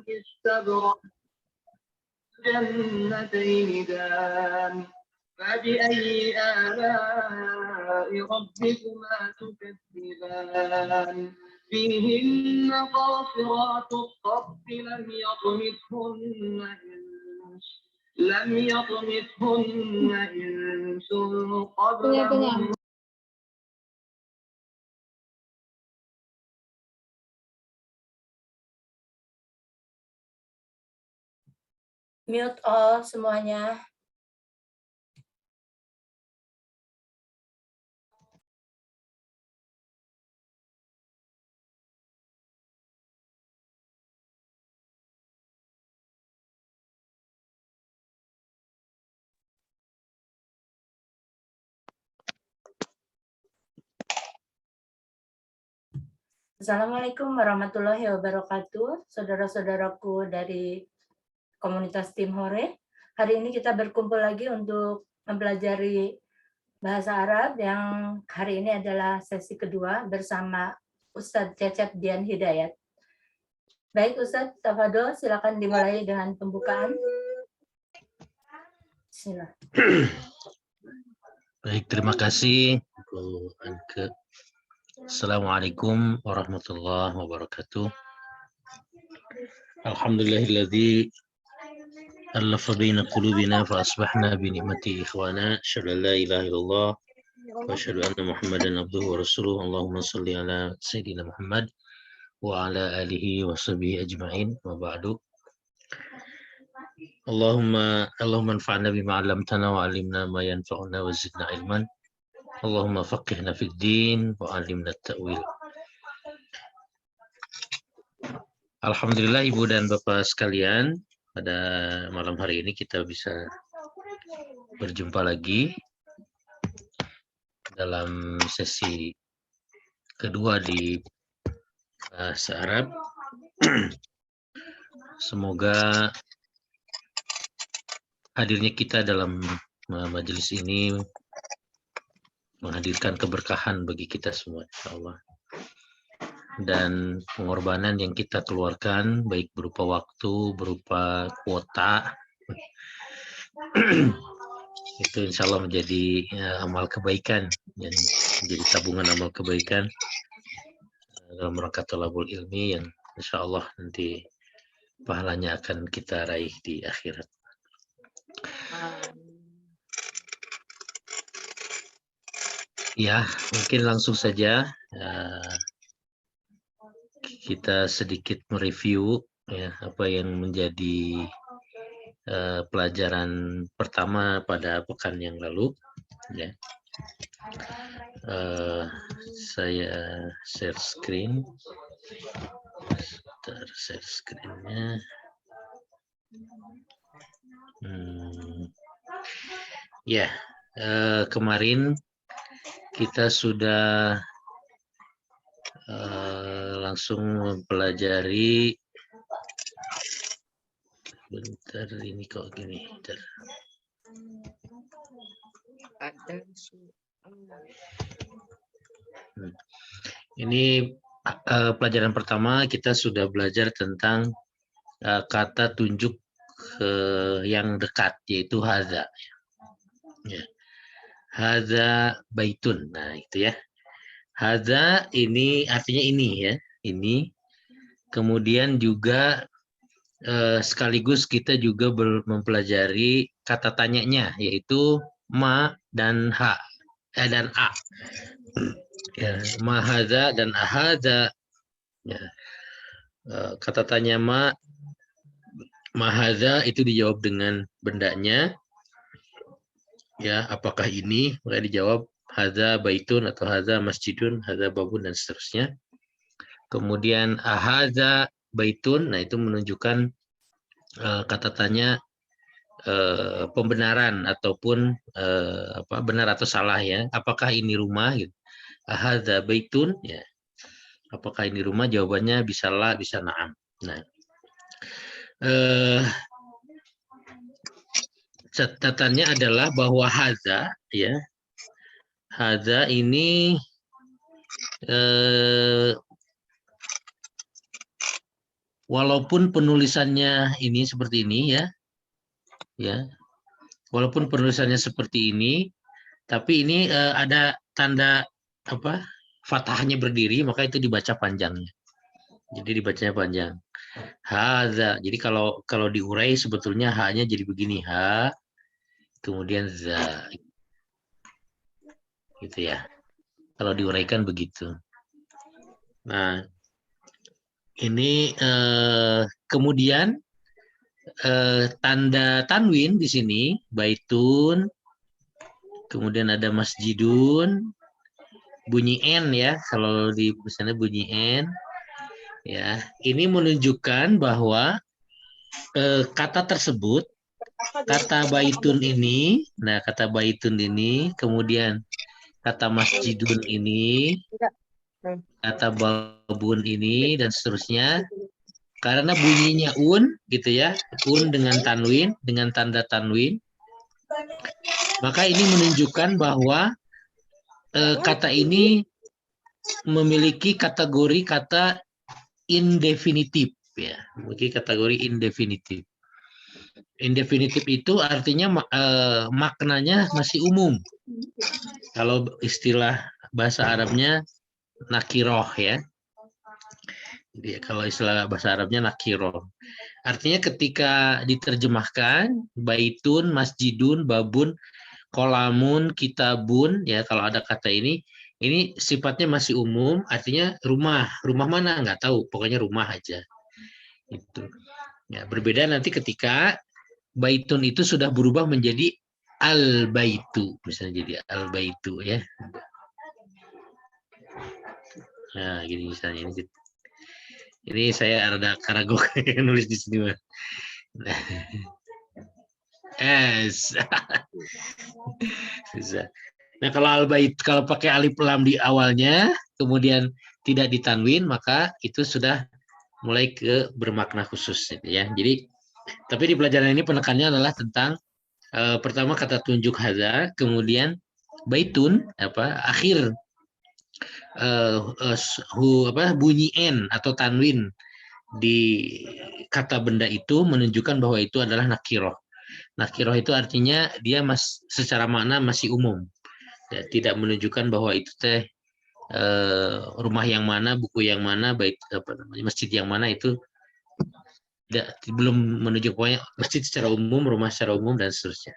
استبرق جنتين دان فبأي آلاء ربكما تكذبان فيهن قاصرات الطرف لم يطمثهن إنس قبلهم. Mute all semuanya. Assalamualaikum warahmatullahi wabarakatuh, saudara-saudaraku dari komunitas Tim Hore. Hari ini kita berkumpul lagi untuk mempelajari bahasa Arab yang hari ini adalah sesi kedua bersama Ustadz Cecep Dian Hidayat. Baik Ustadz, tafadhol silakan dimulai dengan pembukaan. Bismillah. Baik, terima kasih Bu Anke. Assalamualaikum warahmatullahi wabarakatuh. Alhamdulillahilladzi alafa baina qulubina fa asbahna bi ni'mati ikhwana. Asyhadu an la ilaha illallah wa asyhadu anna Muhammadan abduhu wa rasuluh. Allahumma shalli ala sayyidina Muhammad wa ala alihi wa sahbihi ajma'in. Wa ba'du. Allahumma anfa'na bima 'allamtana wa 'allimna ma yanfa'una wa zidna ilman. Allahumma faqihna fid din wa 'allimna at-ta'wil. Alhamdulillah Ibu dan Bapak sekalian, pada malam hari ini kita bisa berjumpa lagi dalam sesi kedua di bahasa Arab. Semoga hadirnya kita dalam majelis ini menghadirkan keberkahan bagi kita semua, insyaallah. Dan pengorbanan yang kita keluarkan, baik berupa waktu, berupa kuota, itu insyaallah menjadi amal kebaikan, dan menjadi tabungan amal kebaikan dalam rangka thalabul ilmi yang insyaallah nanti pahalanya akan kita raih di akhirat. Ya, mungkin langsung saja kita sedikit mereview ya apa yang menjadi pelajaran pertama pada pekan yang lalu. Ya, saya share screen. Share screen-nya. Ya, kemarin kita sudah langsung mempelajari. Bentar, ini kok gini. Bentar. Ini pelajaran pertama kita sudah belajar tentang kata tunjuk yang dekat, yaitu hadza. Ya. Hadza baitun. Nah, itu ya. Hadza ini artinya ini ya. Ini. Kemudian juga sekaligus kita juga mempelajari kata tanyanya, yaitu ma dan ha dan a. Ya, ma hadza dan ahadza. Ya. Kata tanya ma hadza itu dijawab dengan bendanya. Ya, apakah ini? Maka dijawab hadza baitun atau hadza masjidun, hadza babun dan seterusnya. Kemudian ahadza baitun, nah itu menunjukkan kata tanya pembenaran ataupun benar atau salah ya. Apakah ini rumah? Gitu. Ahadza baitun, ya. Apakah ini rumah? Jawabannya bisa la, bisa na'am. Nah, catatannya adalah bahwa hadza ya, hadza ini walaupun penulisannya ini seperti ini ya, walaupun penulisannya seperti ini, tapi ini ada tanda apa fathahnya berdiri, maka itu dibaca panjangnya. Jadi dibacanya panjang. Hadza. Jadi kalau diurai sebetulnya h-nya jadi begini, ha, kemudian za. Gitu ya. Kalau diuraikan begitu. Nah, ini kemudian tanda tanwin di sini, baitun, kemudian ada masjidun, bunyi n ya, kalau di sana bunyi n. Ya, ini menunjukkan bahwa kata tersebut, kata baitun ini, nah kata baitun ini, kemudian kata masjidun ini, kata babun ini, dan seterusnya, karena bunyinya gitu ya, dengan tanwin, dengan tanda tanwin, maka ini menunjukkan bahwa kata ini memiliki kategori kata indefinitif ya, memiliki kategori indefinitif. Indefinitif itu artinya maknanya masih umum. Kalau istilah bahasa Arabnya nakiroh ya. Jadi kalau istilah bahasa Arabnya nakiroh. Artinya ketika diterjemahkan baitun, masjidun, babun, kolamun, kitabun ya, kalau ada kata ini sifatnya masih umum, artinya rumah. Rumah mana nggak tahu, pokoknya rumah aja. Itu. Ya, berbeda nanti ketika baitun itu sudah berubah menjadi al-baitu, misalnya jadi al-baitu ya. Nah, gini misalnya ini saya ada karago nulis di sini. Nah. Nah, kalau al-bait, kalau pakai alif lam di awalnya, kemudian tidak ditanwin, maka itu sudah mulai ke bermakna khusus ya. Jadi tapi di pelajaran ini penekannya adalah tentang pertama kata tunjuk hadza, kemudian baitun akhir bunyi n atau tanwin di kata benda itu menunjukkan bahwa itu adalah nakiroh. Nakiroh itu artinya dia secara makna masih umum. Ya, tidak menunjukkan bahwa itu teh rumah yang mana, buku yang mana, masjid yang mana, itu belum menunjuk, pokoknya masjid secara umum, rumah secara umum, dan seterusnya.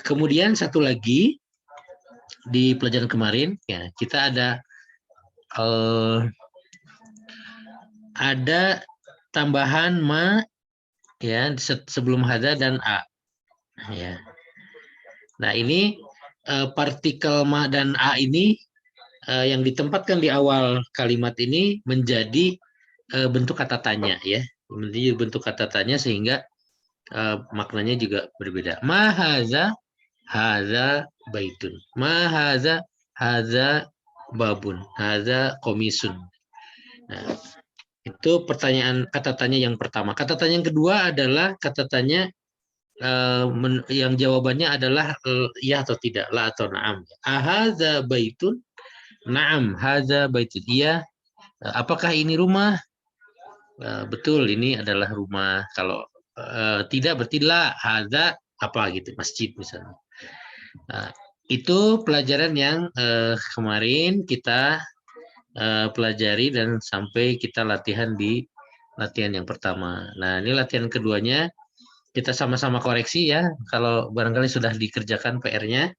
Kemudian satu lagi di pelajaran kemarin ya, kita ada tambahan ma ya sebelum hadza dan a ya. Nah, ini partikel ma dan a ini yang ditempatkan di awal kalimat ini menjadi bentuk kata tanya ya, menjadi bentuk kata tanya sehingga maknanya juga berbeda. Ma haza baitun, ma haza babun, haza komisun. Nah, itu pertanyaan kata tanya yang pertama. Kata tanya yang kedua adalah kata tanya yang jawabannya adalah ya atau tidak, la atau na'am. Ahaza baitun? Na'am, haza baitun. Iya. Apakah ini rumah? Betul, ini adalah rumah. Kalau tidak berarti la, haza apa gitu, masjid misalnya. Itu pelajaran yang kemarin kita pelajari dan sampai kita latihan di latihan yang pertama. Nah, ini latihan keduanya. Kita sama-sama koreksi ya, kalau barangkali sudah dikerjakan PR-nya.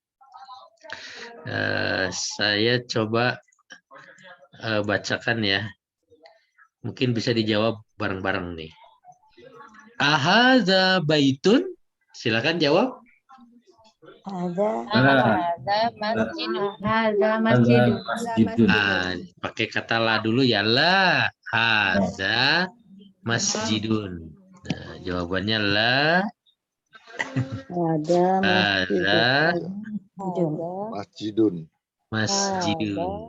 Saya coba bacakan ya. Mungkin bisa dijawab bareng-bareng nih. Ahadza baitun? Silakan jawab. Ada masjidun. Pakai kata la dulu ya, la. Hadza masjidun. Nah, jawabannya la. Ada masjidun.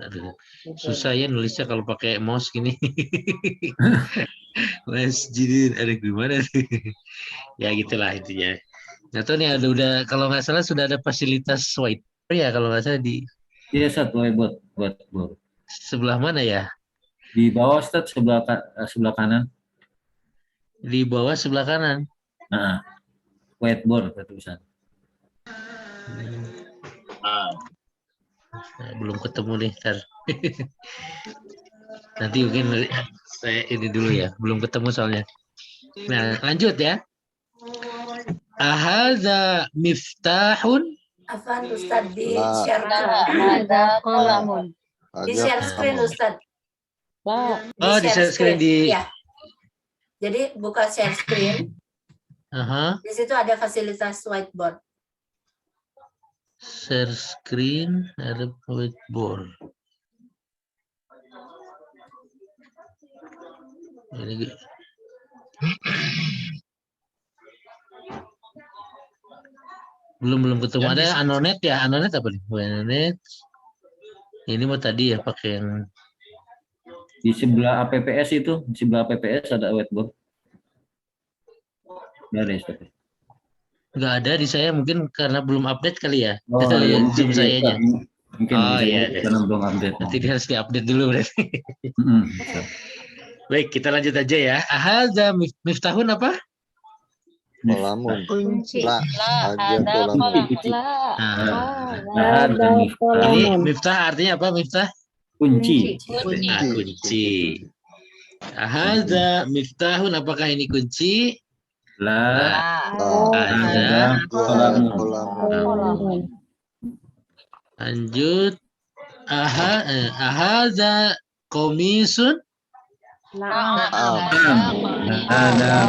Aduh, susah ya nulisnya kalau pakai mouse gini. Masjidun, ada gimana sih? Ya gitulah intinya. Nah, tuh nih udah kalau nggak salah sudah ada fasilitas whiteboard ya, kalau nggak salah di. Iya, satu buat Sebelah mana ya? Di bawah, Ustaz, sebelah kanan. Di bawah sebelah kanan. Nah, whiteboard tulisan. Nah, belum ketemu nih, ntar. Nanti mungkin saya ini dulu ya, belum ketemu soalnya. Nah, lanjut ya. Ahadza miftahun. Afan Ustadz di La. share Ada kolamun. di share screen Ustadz. Oh, di share screen di. Ya. Jadi buka share screen. Aha. Di situ ada fasilitas whiteboard. Share screen ada whiteboard. Ini belum ketemu. Ada Anonet ya? Anonet apa nih? Anonet. Ini mau tadi ya pakai yang Di sebelah APPS itu, di sebelah APPS ada whiteboard. Nggak ada, Ustaz. nggak ada di saya, mungkin karena belum update kali ya. Oh, iya, mungkin Zoom sayanya. Mungkin Oh, bisa iya, jadi iya. karena belum update. Nanti dia harus diupdate dulu berarti. Bisa. Baik, kita lanjut aja ya. Ahadza miftahun apa? Kolamun. Kunci. La. Aja Ada kolamun. kolamun. Nah, Ada miftah. ini miftah artinya apa miftah? Kunci. Nah, kunci. Ahadza miftahun, apakah ini kunci? La. Ada. Kolamun. Kolamun. Lanjut. Ahadza komisun. Ada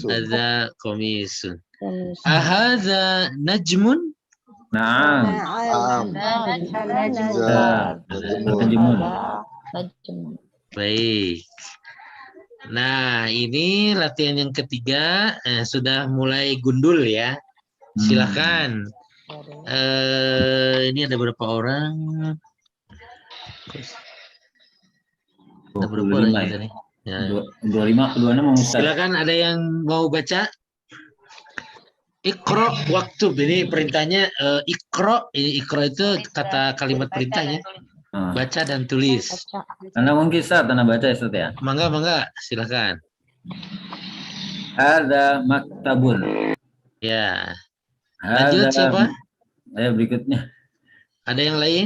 Ada komisun. Ahadza najmun. Nah, Najmun. Baik. Nah, ini latihan yang ketiga, sudah mulai gundul ya. Silakan. Ini ada berapa orang? Ada berapa orang 25 kita ya. nih? Ya. 25, 26 mau Ustaz. Silakan, ada yang mau baca? Iqra waktu, ini perintahnya Iqra. Ini Iqra itu kata kalimat perintahnya. Nah, Baca dan tulis. Anda mungkin Ustaz, Anda baca ya Ustaz ya. Mangga, silakan. Ada maktabun. Ya. Lanjut siapa? Ayo berikutnya. Ada yang lain?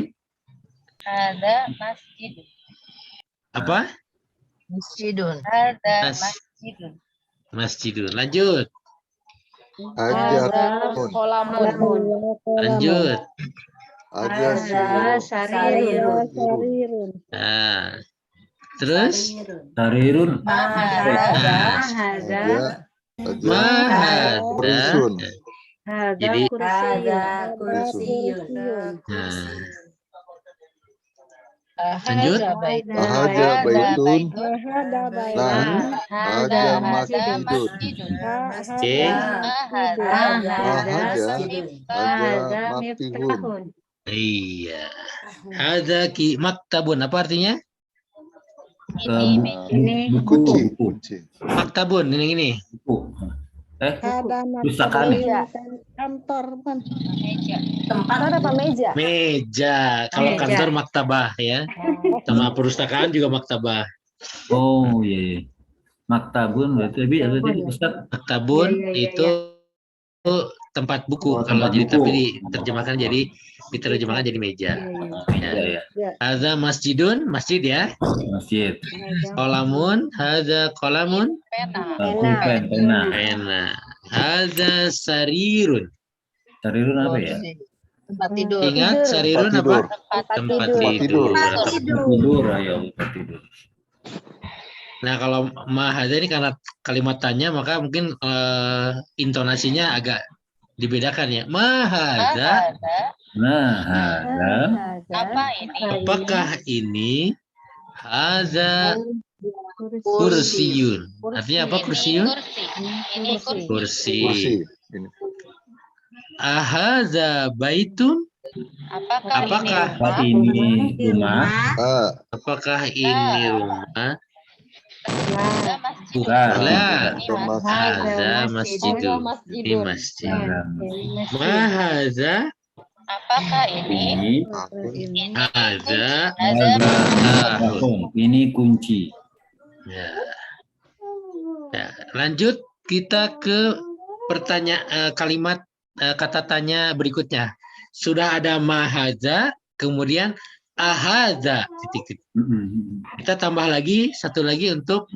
Ada masjid. Apa? Masjidun. Ada Mas- masjidun. Masjidun. Lanjut. Hajatun. Kolamun. Lanjut. Aja Sarirun. Nah. Terus? Sarirun. Aja. Mahada. Kurisun. Jadi, Ada kursiun. nah. Lanjut. Ahaja baitun. Nah. Ada Aja masjidun. masjidun. Oke. Aja maktihun. Iya. Ada maktabun. Apa artinya? Ini Kunci. Buku. Kunci. Maktabun. Ini. Buku. Pustakaan. Kantor kan. meja. Tempat Apa meja? Meja. Kalau Meja. kantor maktabah ya. Sama perpustakaan juga maktabah. Oh iya. Maktabun berarti Ustaz. Maktabun Iya, iya, itu tempat buku. Oh, Kalau tempat jadi buku. tapi diterjemahkan jadi meja. Iya ya. Hadza masjidun, masjid ya. Masjid. Kolamun, hadza kolamun, Pena. Pulpen, pena. pena. Hadza sarirun. Sarirun apa ya? Tempat tidur. Ingat sarirun Tempat apa? Tempat Tempat Tempat tidur. tidur. Tidur ayo tempat tidur. Nah, kalau mahadza ini karena kalimat tanya, maka mungkin intonasinya agak dibedakan ya. Mahadza, Ada. Nah, ada. Apa ini? apakah ini? Hadza kursiyun. Artinya apa kursiyun? Kursi. Ini kursi. Kursi. Kursi. Ini. Ahadza baitun? Apakah Apa ini ini rumah? Apakah ini rumah? Ada masjid. Bukan. Ada masjid. Hadza masjidun. Ini masjid. Mahadza? Apakah ini? Ini Ini Hadza ada tahun. Ini kunci. Ya. Ya, Ya, lanjut kita ke kalimat kata tanya berikutnya. Sudah ada mahaza, kemudian ahaza, titik-titik. Kita tambah lagi satu lagi untuk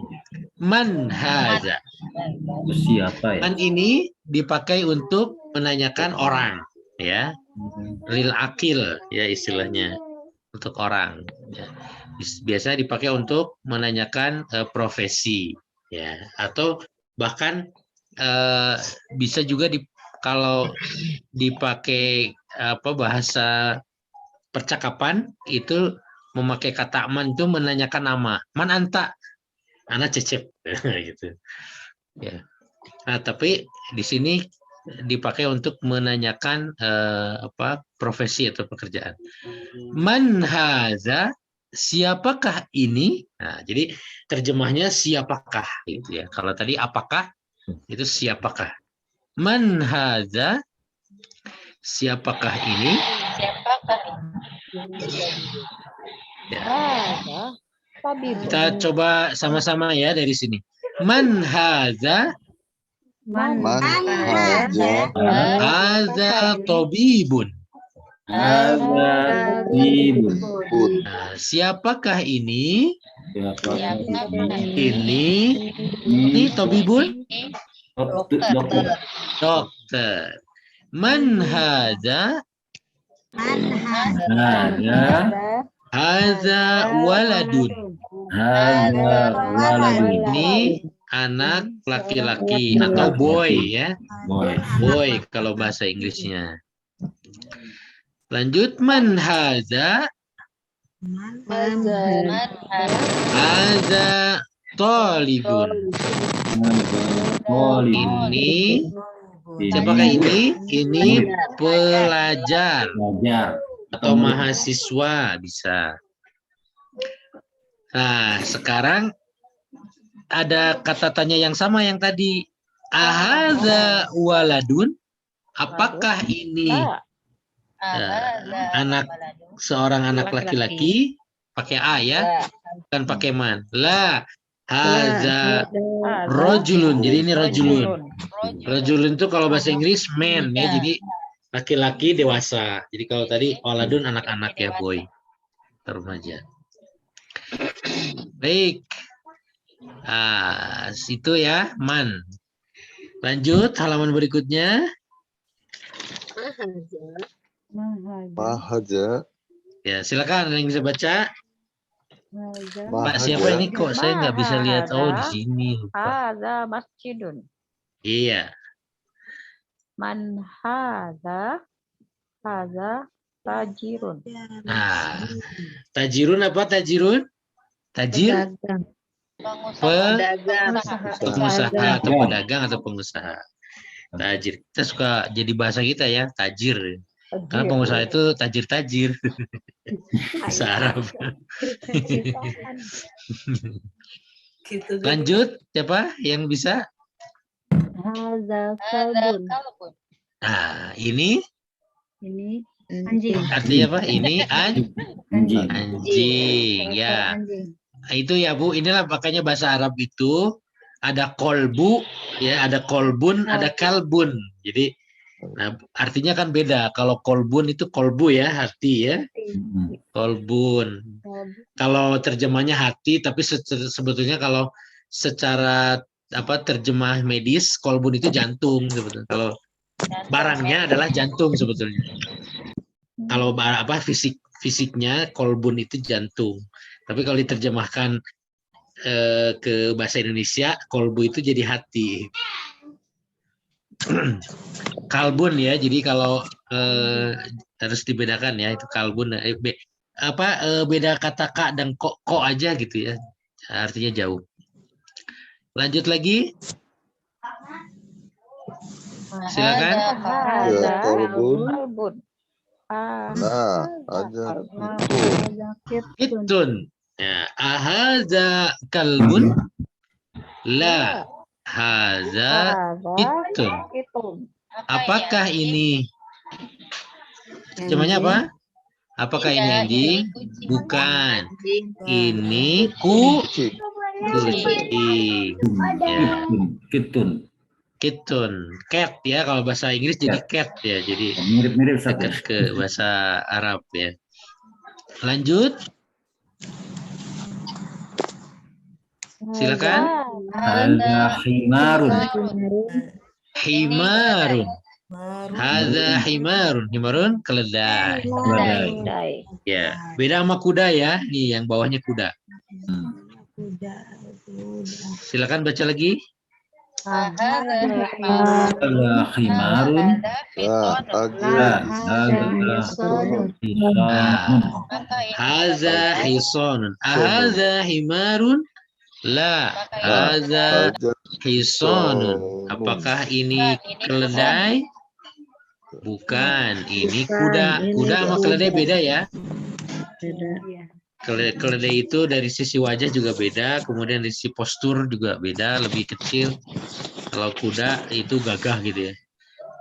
manhaza. Siapa ya? Man ini dipakai untuk menanyakan orang, ya. Lil akil, ya istilahnya untuk orang. Ya. Biasanya dipakai untuk menanyakan profesi, ya, atau bahkan bisa juga kalau dipakai bahasa percakapan itu memakai kata man itu menanyakan nama. Man anta, ana cecep, gitu. Ya. Nah, tapi di sini dipakai untuk menanyakan profesi atau pekerjaan. Man haza, siapakah ini? Nah, jadi terjemahnya siapakah gitu ya. Kalau tadi apakah itu siapakah. Man haza, siapakah ini? Siapakah Ya. Tabib. Kita coba sama-sama ya dari sini. Man haza, Man haza haza tabibun. Ada ibun. Nah, siapakah ini? Siapakah Ini tabibun, dokter? dokter. Man haza, haza waladun. Ada waladun. Ini anak laki-laki atau boy ya. Boy kalau bahasa Inggrisnya. Lanjut, man haza, haza talibun. Ini siapakah ini? Ini pelajar atau mahasiswa bisa. Nah, sekarang ada kata tanya yang sama yang tadi. Ahaza waladun, apakah ini seorang anak laki-laki? Pakai a ya, bukan pakai man. La haza rojulun. Jadi ini rojulun. Rojulun itu kalau bahasa Inggris man ya, jadi laki-laki dewasa. Jadi kalau tadi waladun anak-anak ya, boy, remaja. Baik. Itu ya, man. Lanjut halaman berikutnya. mahaja Ya, silakan yang bisa baca. Pak, siapa ini kok saya nggak bisa lihat? Oh, di sini. Lupa. Hadza masjidun. Iya. Man hadza tajirun. Nah, tajirun apa tajirun? Tajir? Pengusaha atau pedagang atau pengusaha. Tajir. Kita suka jadi bahasa kita ya, tajir. Karena pengusaha itu tajir-tajir. Bahasa Arab. Lanjut, siapa yang bisa? Hadza kalbun. Nah, ini Ini anjing. artinya apa? Ini Anjing. anjing, ya. Nah, itu ya Bu, inilah makanya bahasa Arab itu ada kolbu, ya, ada kolbun, ada kalbun. Jadi, nah, artinya kan beda. Kalau kolbun itu kolbu ya, hati ya. Kolbun. Kalau terjemahnya hati, tapi sebetulnya kalau secara terjemah medis, kolbun itu jantung sebetulnya. Kalau barangnya adalah jantung sebetulnya. Kalau fisiknya kolbun itu jantung. Tapi kalau diterjemahkan ke bahasa Indonesia, kolbu itu jadi hati. Kalbun ya, jadi kalau harus dibedakan ya, itu kalbun. Beda kata kak dan kok aja gitu ya, artinya jauh. Lanjut lagi. Silakan. ya kalbun nah aja Itun. Ya, ahaza kalbun? La haza itun. Apakah ini? Namanya apa? Apakah ini anjing? Bukan. Ini kucing. Ya. Kitun. Kitun, cat ya kalau bahasa Inggris jadi cat ya, jadi Mirip-mirip Ustaz. dekat ke bahasa Arab ya. Lanjut, silakan. Hadza himarun. Himarun, hadza himarun, himarun keledai. Keledai. Ya, beda sama kuda ya. Nih yang bawahnya kuda. Silakan baca lagi. Hadza himarun. La Hisanun. Hadza hisonun. Hadza himarun. La, hadza hisonun. Apakah ini keledai? Bukan, ini kuda. Kuda sama keledai beda ya. Keledai itu dari sisi wajah juga beda, kemudian dari sisi postur juga beda, lebih kecil. Kalau kuda itu gagah gitu ya.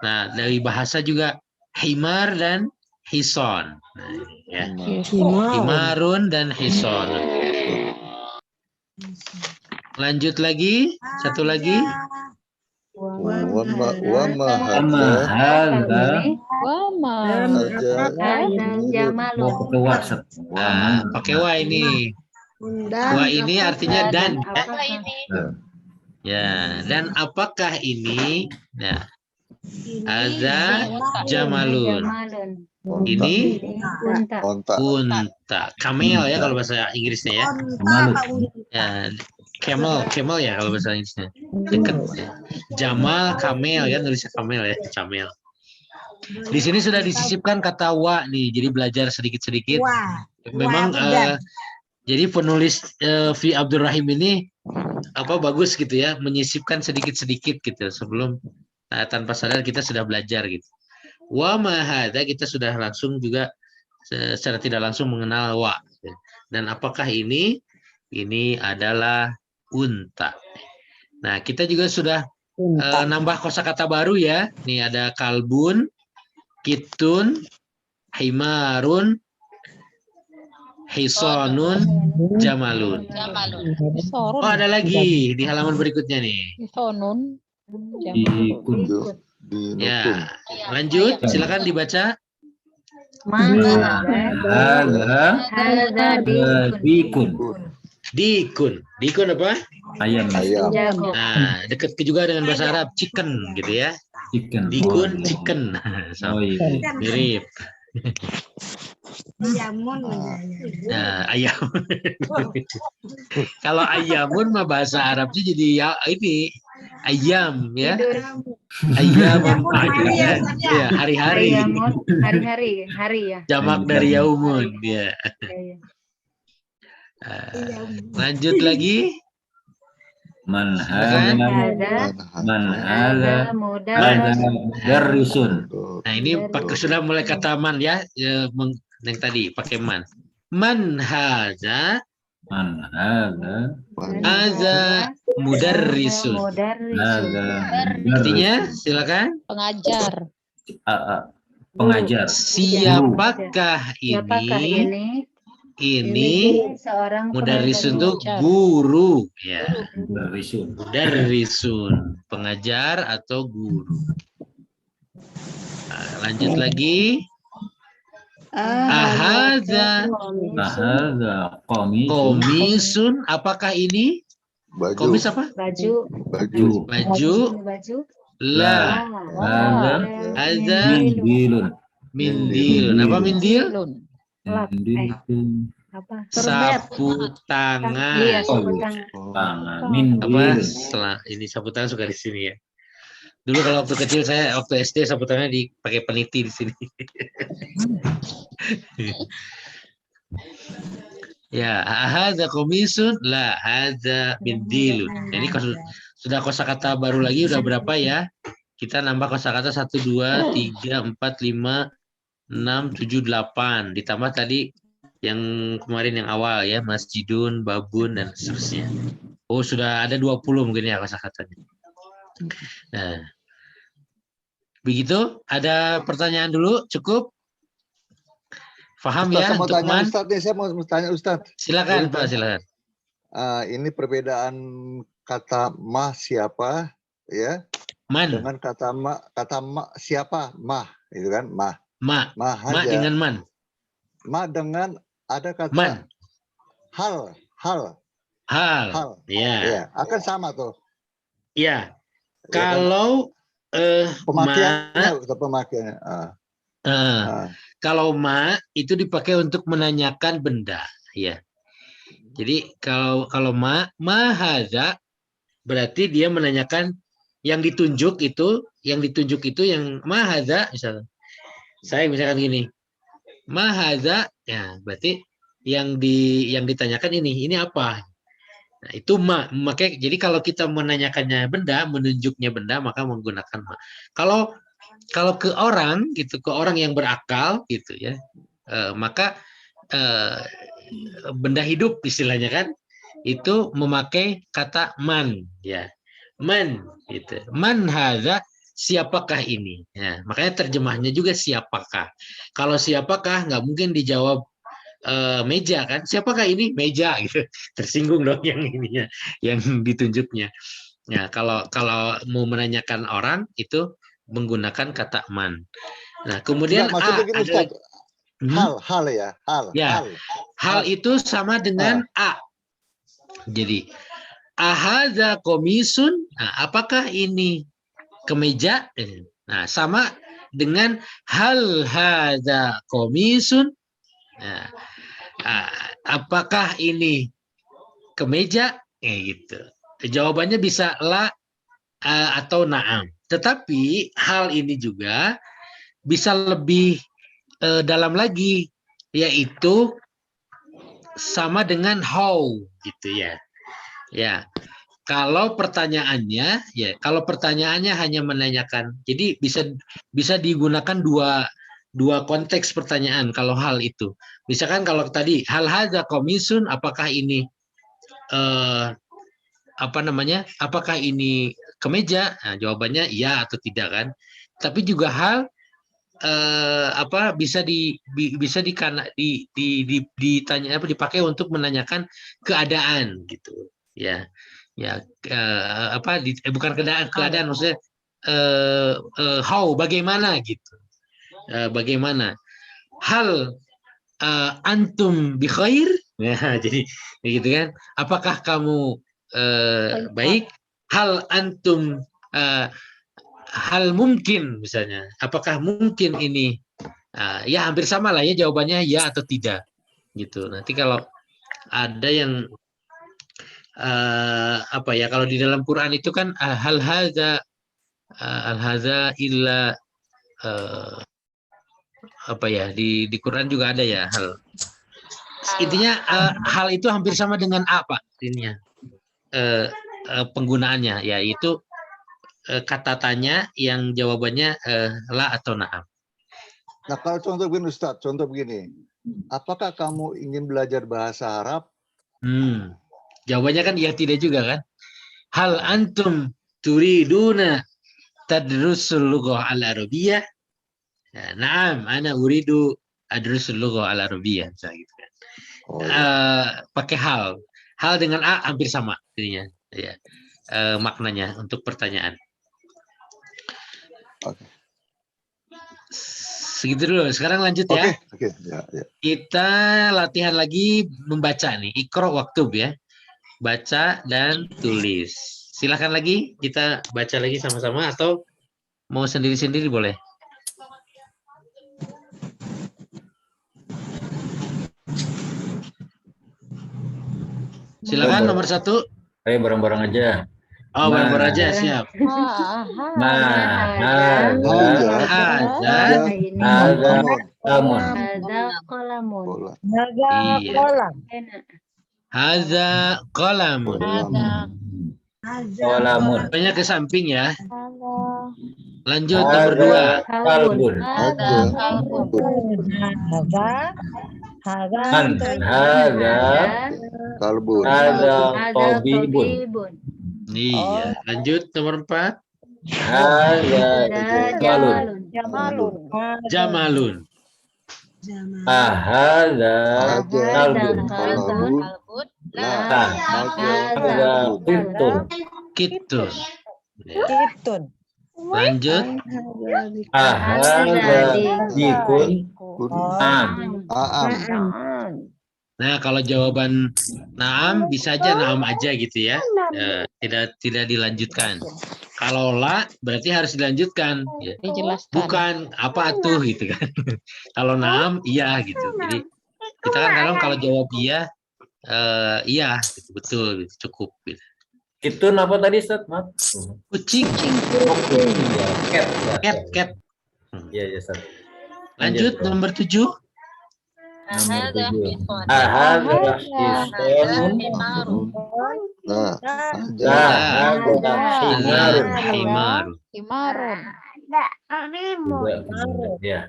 Nah, dari bahasa juga himar dan hison. Nah, ya. Himarun dan hison. Lanjut lagi, satu lagi. Wama Hadza Pakai wa ini. Wa ini artinya dan. Ya, dan apakah ini? Nah, ada jamalun. Ini unta. Camel ya kalau bahasa Inggrisnya ya. Ya, camel ya kalau bahasa Inggrisnya. Dekat. Jamal, camel ya, nulisnya camel ya, camel. Di sini sudah disisipkan kata wa nih, jadi belajar sedikit-sedikit. Memang jadi penulis Fi Abdul Rahim ini bagus gitu ya, menyisipkan sedikit-sedikit gitu sebelum tanpa sadar kita sudah belajar gitu. Wa ma hadza kita sudah langsung juga secara tidak langsung mengenal wa. Dan apakah ini? Ini adalah unta. Nah, kita juga sudah nambah kosakata baru ya. Nih ada kalbun, kitun, himarun, hisonun, jamalun. Oh, ada lagi di halaman berikutnya nih. Hisonun. Ya, lanjut. Silakan dibaca. Dikun. Dikun apa? Ayam. Nah, dekat juga dengan bahasa Arab, chicken gitu ya. Chicken. Dikun, chicken. Oh iya. Mirip. Ayamun. Nah, ayam. Kalau ayamun mah bahasa Arabnya jadi ya ini ayam ya. Ayam ya, hari-hari. Hari ya. Jamak dari yaumun ya. Lanjut lagi. Man hadza mudarrisun. Nah, ini sudah mulai kata man ya, yang tadi pakai man. Man hadza mudarrisun. Artinya silakan. Pengajar. Pengajar. Siapakah ini? Ini seorang mudarrisun itu guru ya. Mudarrisun. Mudarrisun, pengajar atau guru. Nah, lanjut lagi. Ahadza komisun, apakah ini? Komis apa? Baju. La. Hadza mindilun. Apa mindil? Sapu tangan. Iya, sapu tangan. Ini sapu tangan suka di sini ya. Dulu kalau waktu kecil waktu SD sapu tangannya dipakai peniti di sini. Ya, hadza komisun, la hadza mindilun. Ini sudah kosakata baru lagi, udah berapa ya? Kita nambah kosakata 1 2 3 4 5 6 7 8 ditambah tadi yang kemarin yang awal ya, masjidun, babun dan seterusnya. Oh, sudah ada 20 mungkin ya kosakatanya. Nah, begitu. Ada pertanyaan dulu, cukup? Paham Ustaz, ya saya mau untuk tanya man? Ustaz nih, saya mau tanya Ustaz. Silakan Pak, silakan. ini perbedaan kata ma siapa ya Man. dengan kata ma siapa mah itu kan mah Ma. ma Ma haja dengan man. ma dengan ada kata Man. hal Hal. Ya. ya akan sama tuh Ya. ya kan? Kalau pemakaiannya kalau ma itu dipakai untuk menanyakan benda, ya. Jadi kalau ma hadza berarti dia menanyakan yang ditunjuk itu yang ma hadza misalnya. Saya misalkan gini. Ma hadza ya berarti yang ditanyakan ini apa? Nah, itu makanya jadi kalau kita menanyakannya benda, menunjuknya benda maka menggunakan ma. Kalau ke orang gitu, ke orang yang berakal gitu ya, maka benda hidup istilahnya kan itu memakai kata man ya. Man gitu. Man hadza siapakah ini? Ya, makanya terjemahnya juga siapakah. Kalau siapakah nggak mungkin dijawab meja kan? Siapakah ini? Meja gitu. Tersinggung dong yang ininya, yang ditunjuknya. Ya, kalau mau menanyakan orang itu menggunakan kata man. Nah, kemudian maksudnya gini, Ustaz. Hal ya, hal itu sama dengan a. Jadi ahadza komisun, nah, apakah ini kemeja? Nah, sama dengan hal hadza komisun. Nah, apakah ini kemeja? Gitu. Jawabannya bisa la atau na'am. Tetapi hal ini juga bisa lebih dalam lagi, yaitu sama dengan how gitu ya. Ya. Kalau pertanyaannya hanya menanyakan, jadi bisa digunakan dua konteks pertanyaan kalau hal itu. Misalkan kalau tadi hal hadza komisun, apakah ini apakah ini kemeja? Nah, jawabannya iya atau tidak kan. Tapi juga hal bisa ditanya dipakai untuk menanyakan keadaan gitu ya. Ya bukan keadaan maksudnya how bagaimana gitu. Bagaimana? Hal antum bi khair? Ya, jadi gitu kan. Apakah kamu baik? Hal antum hal mungkin misalnya. Apakah mungkin ini? Ya hampir sama lah ya jawabannya ya atau tidak gitu. Nanti kalau ada yang kalau di dalam Quran itu kan hal hadza illa di Quran juga ada ya hal. Intinya hal itu hampir sama dengan apa intinya penggunaannya, yaitu kata tanya yang jawabannya la atau na'am. Nah kalau contoh begini Ustaz, apakah kamu ingin belajar bahasa Arab? Jawabannya kan ya tidak juga kan. Hal antum turiduna tadrusul lughah al-arabiyyah? Na'am, ana uridu adrusul lughah al-arabiyyah gitu kan. Pakai hal dengan a hampir sama jadinya ya. Maknanya untuk pertanyaan. Oke. Segitu dulu. Sekarang lanjut ya. Oke. Ya. Kita latihan lagi membaca nih. Iqra waktub ya. Baca dan tulis. Silakan lagi kita baca lagi sama-sama atau mau sendiri-sendiri boleh. Silakan nomor 1. Ayo bareng-bareng aja. Oh, bareng-bareng aja, siap. Hadza qalamun. Banyak ke samping ya. Lanjut nomor 2. Kalbun. Kalbun. Tobibun. Iya, lanjut nomor 4. Jamalun. Kalbun. La. Haza Hadza qirtun. Kitun. Ya. Kitun. Lanjut. Ahadza dikun. Am. Aam. Nah, kalau jawaban naam bisa aja naam aja gitu ya. Tidak dilanjutkan. Kalau la berarti harus dilanjutkan. Ya. Dijelaskan. Bukan apa tuh gitu kan. Kalau naam iya gitu. Jadi kita kan kadang kalau jawab iya, iya gitu, betul gitu, cukup gitu. Kitun apa tadi, Ustaz? Maaf. Kucing, Oke. Ya, cat. cat. Iya, ya, Ustaz. Lanjut nomor 7. Hadza hifon. Ahadza hisonun. Himarun. La. Hadza himarun. Himaru. Himarun. Juga benar, ya.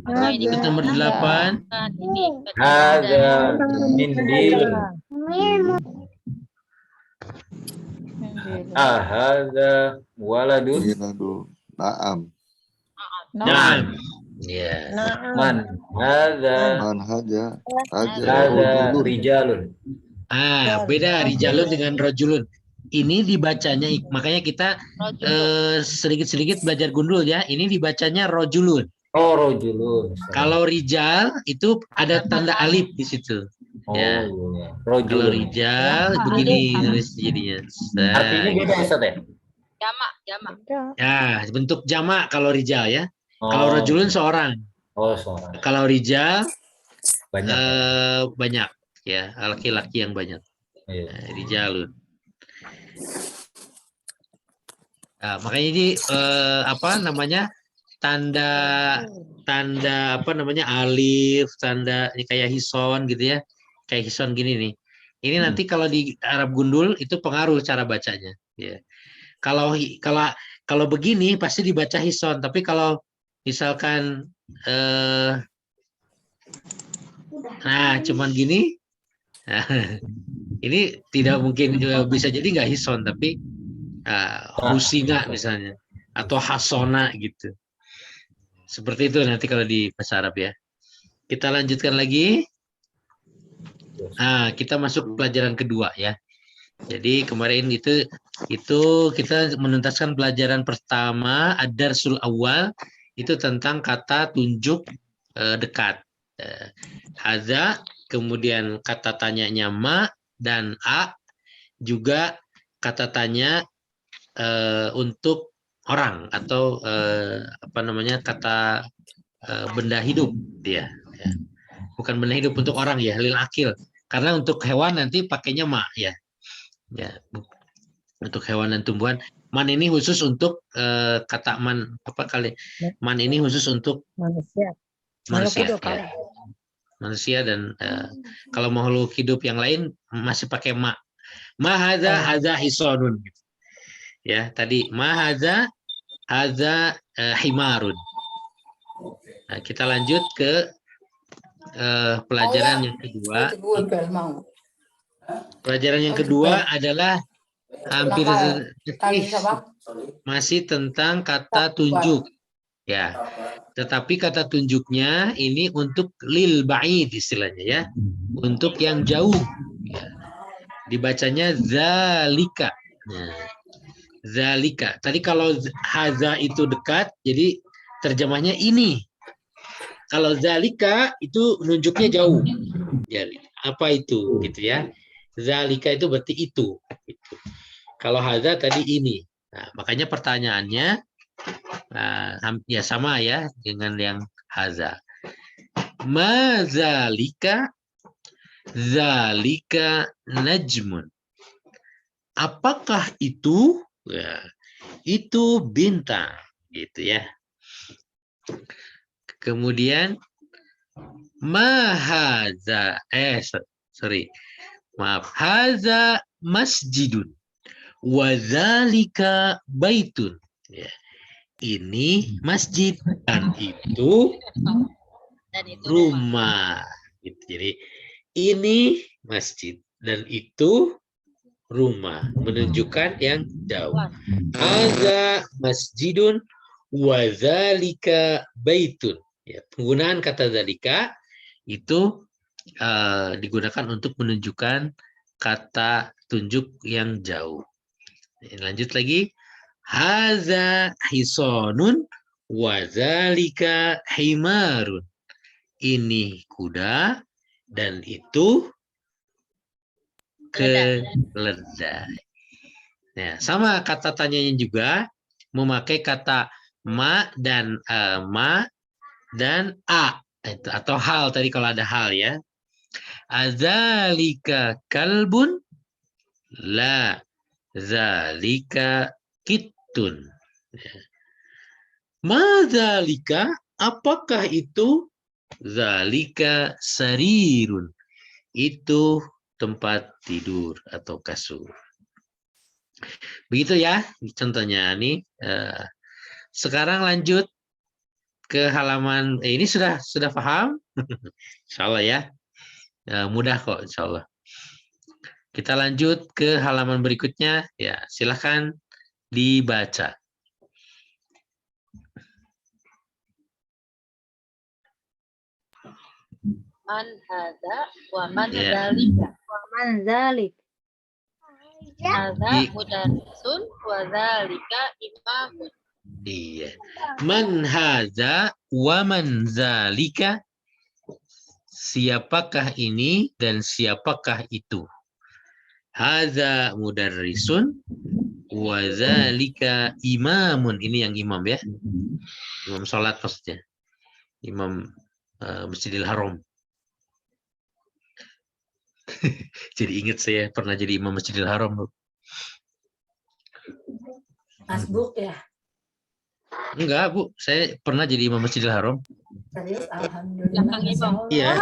Maka ini Lanjut nomor 8. kan ini Hadza mindilun. Ahadza waladun. Waladun. Naam. Naam. Ya. Man hadza Man haja. hadza Rajulun. rijalun. Beda rijalun dengan rojulun. Ini dibacanya, makanya kita sedikit-sedikit belajar gundul ya. Ini dibacanya rojulun. Oh, rojulun. Kalau rijal itu ada tanda alif di situ. Oh, Ya. iya. Kalau Rojulun. rijal begini nulis jadinya. Artinya beda ya, Ustaz ya? jamak. Ya, bentuk jamak kalau rijal ya. Oh. Kalau rojulun seorang. Oh, seorang. Kalau rijal Banyak. banyak ya, laki-laki yang banyak. Iya. Rijalun. Nah, makanya ini apa namanya? Tanda apa namanya? Alif, tanda ini kayak hison gitu ya. Kayak hison gini nih. Ini nanti kalau di Arab gundul itu pengaruh cara bacanya, ya. Kalau begini pasti dibaca hison, tapi kalau misalkan nah cuman gini, nah, ini tidak mungkin bisa jadi nggak hison, tapi husina misalnya atau hasona gitu. Seperti itu nanti kalau di bahasa Arab ya. Kita lanjutkan lagi. Nah, kita masuk pelajaran kedua ya. Jadi kemarin itu kita menuntaskan pelajaran pertama ad-darsul awal itu tentang kata tunjuk dekat. Hadza, kemudian kata tanyanya ma dan a, juga kata tanya untuk orang atau apa namanya kata benda hidup dia. Ya. Bukan benda hidup, untuk orang ya, lil akil. Karena untuk hewan nanti pakainya ma ya. Ya, untuk hewan dan tumbuhan. Man ini khusus untuk kata man apa kali? Man ini khusus untuk manusia. Ya. Manusia dan kalau makhluk hidup yang lain masih pakai ma. Ma hadza hisonun. Ya, tadi ma hadza himarun. Nah, kita lanjut ke pelajaran yang kedua. Pelajaran yang kedua adalah hampir masih tentang kata tunjuk, ya. Tetapi kata tunjuknya ini untuk lil ba'id istilahnya ya, untuk yang jauh. Ya. Dibacanya zalika. Nah, zalika. Tadi kalau haza itu dekat, jadi terjemahnya ini. Kalau zalika itu nunjuknya jauh. Ya, apa itu gitu ya? Zalika itu berarti itu. Gitu. Kalau haza tadi ini. Nah, makanya pertanyaannya ya sama ya dengan yang haza. Ma zalika? Zalika najmun. Apakah itu? Ya, itu bintang, gitu ya. Kemudian ma haza maaf, haza masjidun wa dzalika baitun. Ya. Ini masjid dan itu rumah. Gitu. Jadi ini masjid dan itu rumah, menunjukkan yang jauh. Haza masjidun wa dzalika baitun. Ya, penggunaan kata dzalika itu digunakan untuk menunjukkan kata tunjuk yang jauh. Lanjut lagi. Haza hisonun wa zalika himarun. Ini kuda dan itu keledai. Nah, sama kata tanyanya juga memakai kata ma dan a atau hal tadi kalau ada hal ya. Azalika kalbun la zalika kittun. Madzalika, apakah itu? Zalika sarirun. Itu tempat tidur atau kasur. Begitu ya contohnya nih. Sekarang lanjut ke halaman ini sudah paham? Insya Allah ya. Mudah kok insya Allah. Kita lanjut ke halaman berikutnya. Ya, silahkan dibaca. Man hadza wa man Ya. dzalika. Wa man zalik. Hadza mudarrisun wa dzalika imamun. Iya. Man hadza wa man zalika. Siapakah ini dan siapakah itu? Hadza mudarrisun wa zalika imamun. Ini yang imam ya. Imam salat maksudnya. Imam Masjidil Haram. Jadi ingat saya pernah jadi imam Masjidil Haram. Masbuk ya. Enggak, Bu. Saya pernah jadi imam Masjidil Haram. Serius, alhamdulillah. Masya Allah. Iya,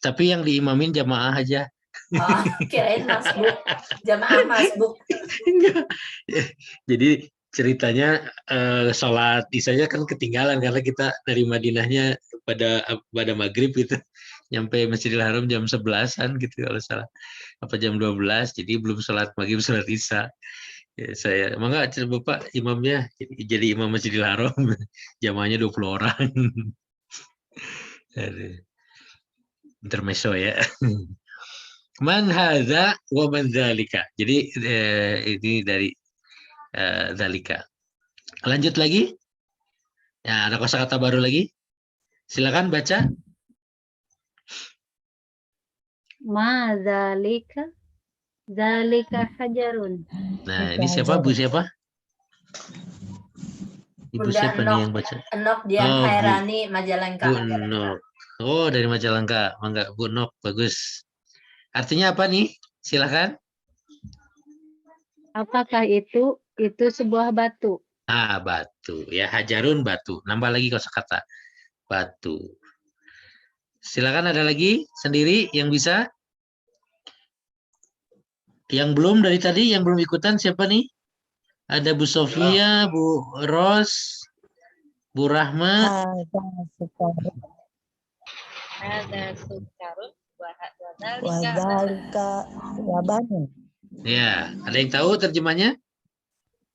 tapi yang diimamin jamaah aja. Oh, kirain masbuk. Jamaah masbuk. Enggak. Jadi ceritanya sholat isanya kan ketinggalan karena kita dari Madinahnya pada maghrib gitu. Nyampe Masjidil Haram jam 11-an gitu kalau salah. Apa jam 12, jadi belum sholat maghrib, sholat isya. Ya, saya, mangga Bapak imamnya jadi imam Masjidil Haram. Jamaahnya 20 orang. Intermezzo ya. Man hadza wa man dzalika. Jadi ini dari dzalika. Lanjut lagi. Ya, ada kosakata baru lagi. Silakan baca. Ma zalika. Zalika hajarun. Nah, ini siapa? Bu siapa? Ibu Bunda siapa nih yang baca? Enok Dian Oh, Bu. Hairani Majalengka. Bu Nok. Oh, dari Majalengka. Mangga Bu Nok, bagus. Artinya apa nih? Silakan. Apakah itu? Itu sebuah batu. Ah, batu. Ya, hajarun batu. Nambah lagi kosakata. Batu. Silakan ada lagi sendiri yang bisa? Yang belum dari tadi, yang belum ikutan siapa nih? Ada Bu Sofia, Bu Ros, Bu Rahma. Hadza sukarun wa dzalika. Wadhalika yabanun. Ya, ada yang tahu terjemahnya?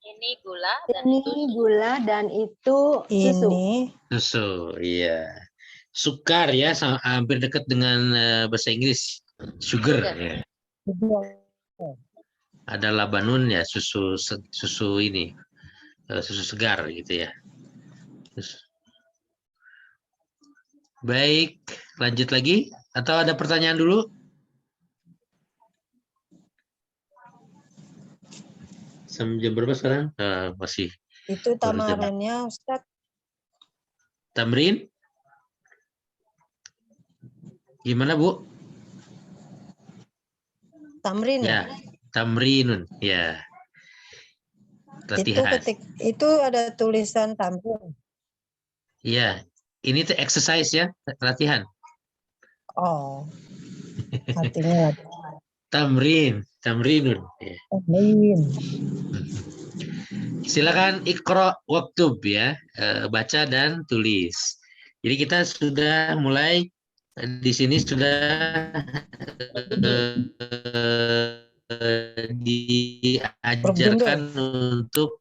Ini gula dan Ini itu gula dan itu susu. Ini susu, iya. Sukar ya, hampir dekat dengan bahasa Inggris. Sugar. Ya. Ada labanun ya, susu ini, susu segar gitu ya. Baik, lanjut lagi. Atau ada pertanyaan dulu? Jam berapa sekarang? Masih. Itu baru jam. tamarinnya Ustaz. Tamrin? Gimana Bu? Tamrin Ya, tamrinun. Ya. Latihan. Itu ada tulisan tamrin. Iya. Ini tuh exercise ya, latihan. Oh. Artinya Tamrinun. Ya. tamrin. Silakan ikro waktub ya, baca dan tulis. Jadi kita sudah mulai di sini sudah diajarkan untuk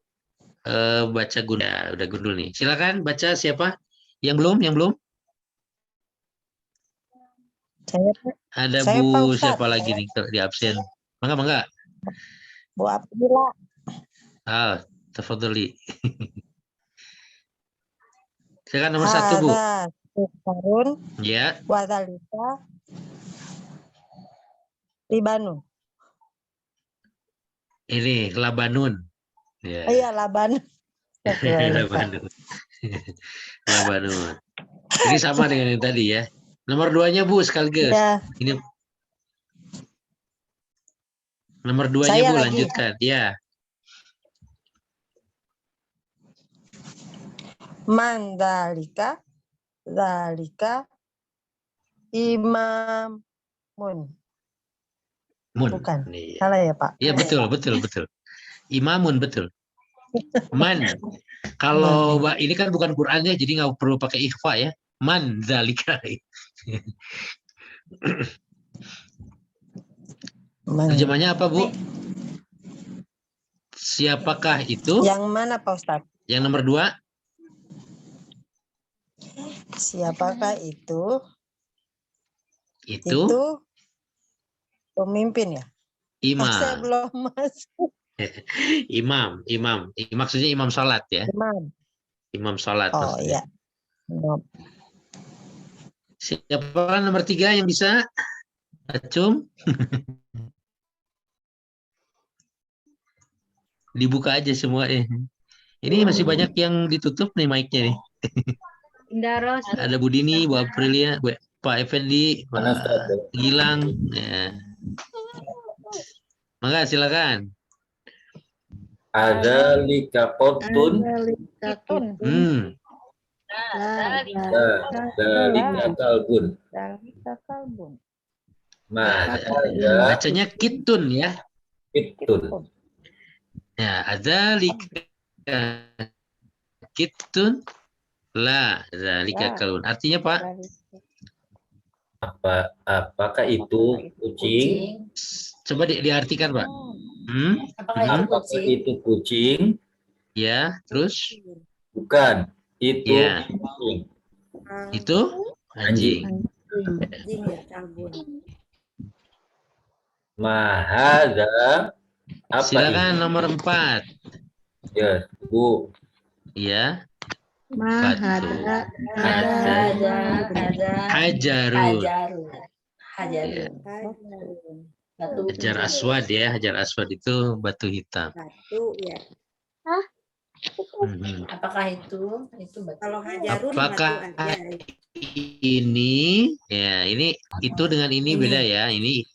baca gunda. Udah gundul nih. Silakan baca siapa? Yang belum? Saya Ada Saya, Pak Bu Ustadz. siapa lagi nih kalau di absen? Mangga. Bu Abdillah. Tafadhali. Silakan nomor 1, Bu. Hadza Sukarun Ya, wadalika Libanun. ini Labanun. Ya. Iya, Laban. Labanun. Labanun. Ini sama dengan yang tadi ya. Nomor 2-nya Bu sekaligus. Ya, Ini nomor 2-nya Saya Bu lagi. lanjutkan. Ya. mandalika zalika imamun. Mun. Bukan. Iya. Salah ya, Pak? Iya betul. Imamun betul. Man. Kalau ini kan bukan Qur'annya jadi nggak perlu pakai ikhfa ya. Man zalika. Terjemahnya apa, Bu? Siapakah itu? Yang mana, Pak Ustadz? Yang nomor 2? Siapakah itu? Itu Itu pemimpin ya? imam. Saya belum masuk. Imam. Maksudnya imam sholat ya. Imam. Imam sholat. Oh maksudnya. iya. Siapa nomor 3 yang bisa? Acung. Dibuka aja semua. Ini masih banyak yang ditutup nih mic-nya nih. Indah Ros. Ada Bu Dini, Bu Aprilia, Pak Effendi, Mana, Pak Ustaz? Gilang. Ya. Mangga silakan. Adzalika qotun. Hmm. Adzalika kalbun. Ma'adza Bacanya kitun ya. kitun. Ya, adzalika kitun la zalika kalun. Artinya Pak, Apakah itu kucing? coba diartikan Pak. Apakah itu Apakah kucing? itu kucing? Ya, terus Bukan. Itu Ya. kucing. itu anjing. Mahadza. Apa Silakan ini? nomor 4. Ya, Bu. Ya. Mahada. Hajarun. Hajarun. Batu. Hajar aswad ya, hajar aswad itu batu hitam. Apakah itu batu? Kalau hajarun Apakah batu aja. ini ya ini itu dengan ini beda ya. Ini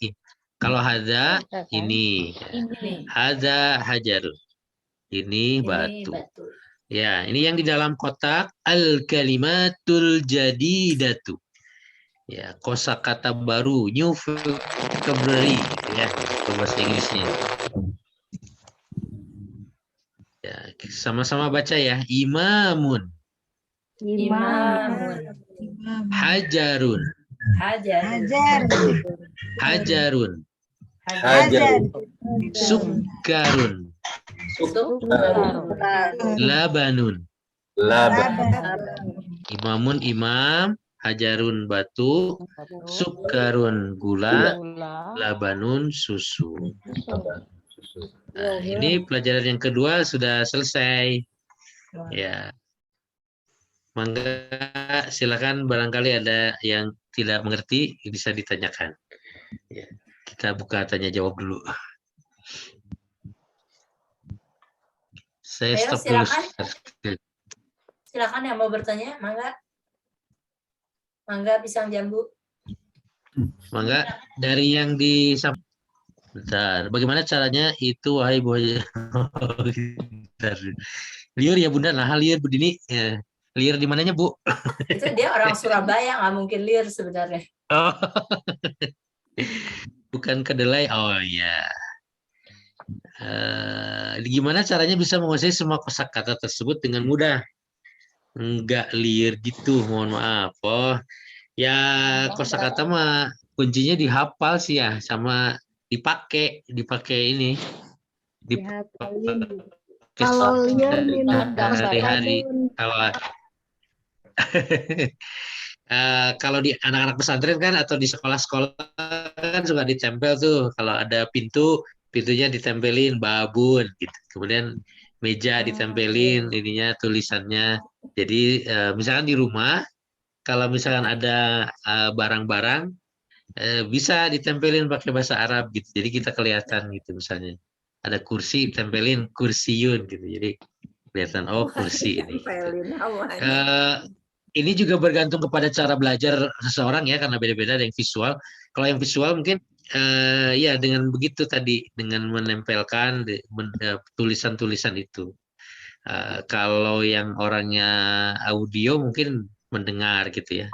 kalau hadza ini. Hadza hajarun. Ini batu. Ya, ini yang di dalam kotak al-kalimatul jadidatu. Ya, kosakata baru, new vocabulary ya, bahasa Inggrisnya. Ya, sama-sama baca ya. Imamun, hajarun, hajarun, sukkarun, labanun. Imamun imam, hajarun batu, sukkarun gula, labanun susu. Nah, ini pelajaran yang kedua sudah selesai. Ya. Mangga silakan barangkali ada yang tidak mengerti bisa ditanyakan. Ya, kita buka tanya jawab dulu. Saya Ayo, stop dulu. Silakan yang mau bertanya, mangga pisang jambu. Mangga dari yang di bentar, bagaimana caranya itu wahai buaya? Liur ya Bunda, nah liur begini ya. Liur di mananya Bu? Itu dia orang Surabaya, nggak mungkin liur sebenarnya. Oh. Bukan kedelai. Oh iya. Gimana caranya bisa menguasai semua kosakata tersebut dengan mudah? Enggak liur gitu, mohon maaf. Oh, ya kosakata mah kuncinya dihafal sih ya, sama dipakai ini. Kalau liur minum hari-hari. Kalau kalau di anak-anak pesantren kan atau di sekolah-sekolah kan suka ditempel tuh kalau ada pintunya ditempelin babun gitu. Kemudian meja ditempelin ininya tulisannya. Jadi misalkan di rumah kalau misalkan ada barang-barang bisa ditempelin pakai bahasa Arab gitu. Jadi kita kelihatan gitu misalnya. Ada kursi tempelin kursiun gitu. Jadi kelihatan oh kursi ini. Ini juga bergantung kepada cara belajar seseorang ya karena beda-beda ada yang visual. Kalau yang visual mungkin ya dengan begitu tadi dengan menempelkan tulisan-tulisan itu. Kalau yang orangnya audio mungkin mendengar gitu ya,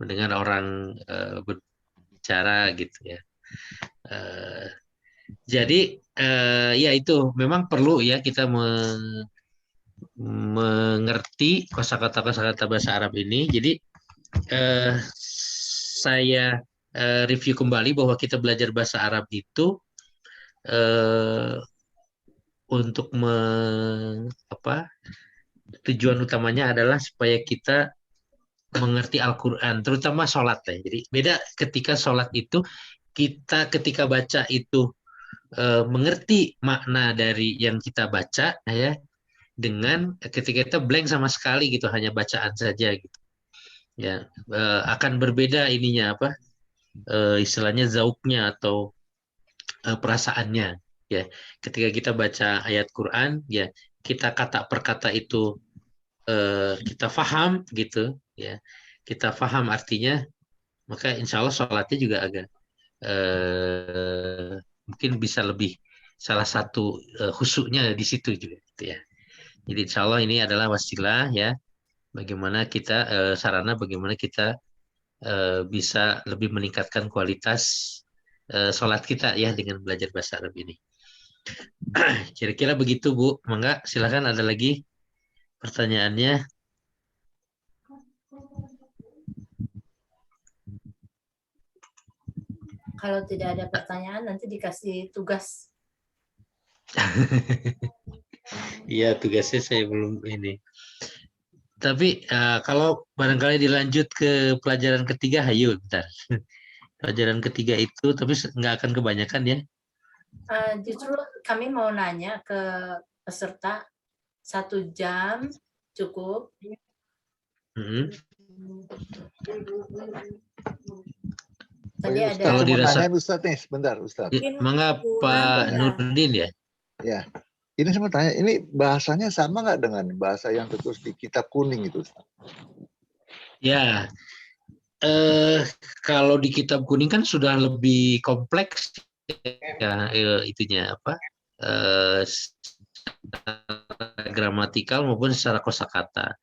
mendengar orang berbicara gitu ya. Jadi ya itu memang perlu ya kita mengerti kosakata bahasa Arab ini. Jadi saya review kembali bahwa kita belajar bahasa Arab itu untuk tujuan utamanya adalah supaya kita mengerti Al-Quran, terutama sholat ya. Jadi beda ketika sholat itu kita ketika baca itu mengerti makna dari yang kita baca ya, dengan ketika kita blank sama sekali gitu hanya bacaan saja gitu ya, akan berbeda ininya istilahnya zauknya atau perasaannya ya. Ketika kita baca ayat Quran ya, kita kata per kata itu kita faham gitu ya, kita faham artinya, maka insya Allah sholatnya juga agak mungkin bisa lebih salah satu khusyuknya di situ juga gitu ya. Jadi insya Allah ini adalah wasilah ya, bagaimana kita sarana bagaimana kita bisa lebih meningkatkan kualitas sholat kita ya dengan belajar bahasa Arab ini. Kira-kira begitu Bu. Mangga silakan ada lagi pertanyaannya. Kalau tidak ada pertanyaan nanti dikasih tugas. Iya tugasnya saya belum ini. Tapi kalau barangkali dilanjut ke pelajaran ketiga, hayu bentar. Pelajaran ketiga itu tapi nggak akan kebanyakan ya. Justru kami mau nanya ke peserta 1 jam cukup. Tadi ada. Kalau dirasa Ustaz nih, sebentar Ustaz. Mangga Pak Nurdin ya. Ya, ini saya mau tanya, ini bahasanya sama nggak dengan bahasa yang tertulis di kitab kuning itu Ustaz? Ya, kalau di kitab kuning kan sudah lebih kompleks ya itunya gramatikal maupun secara kosakata.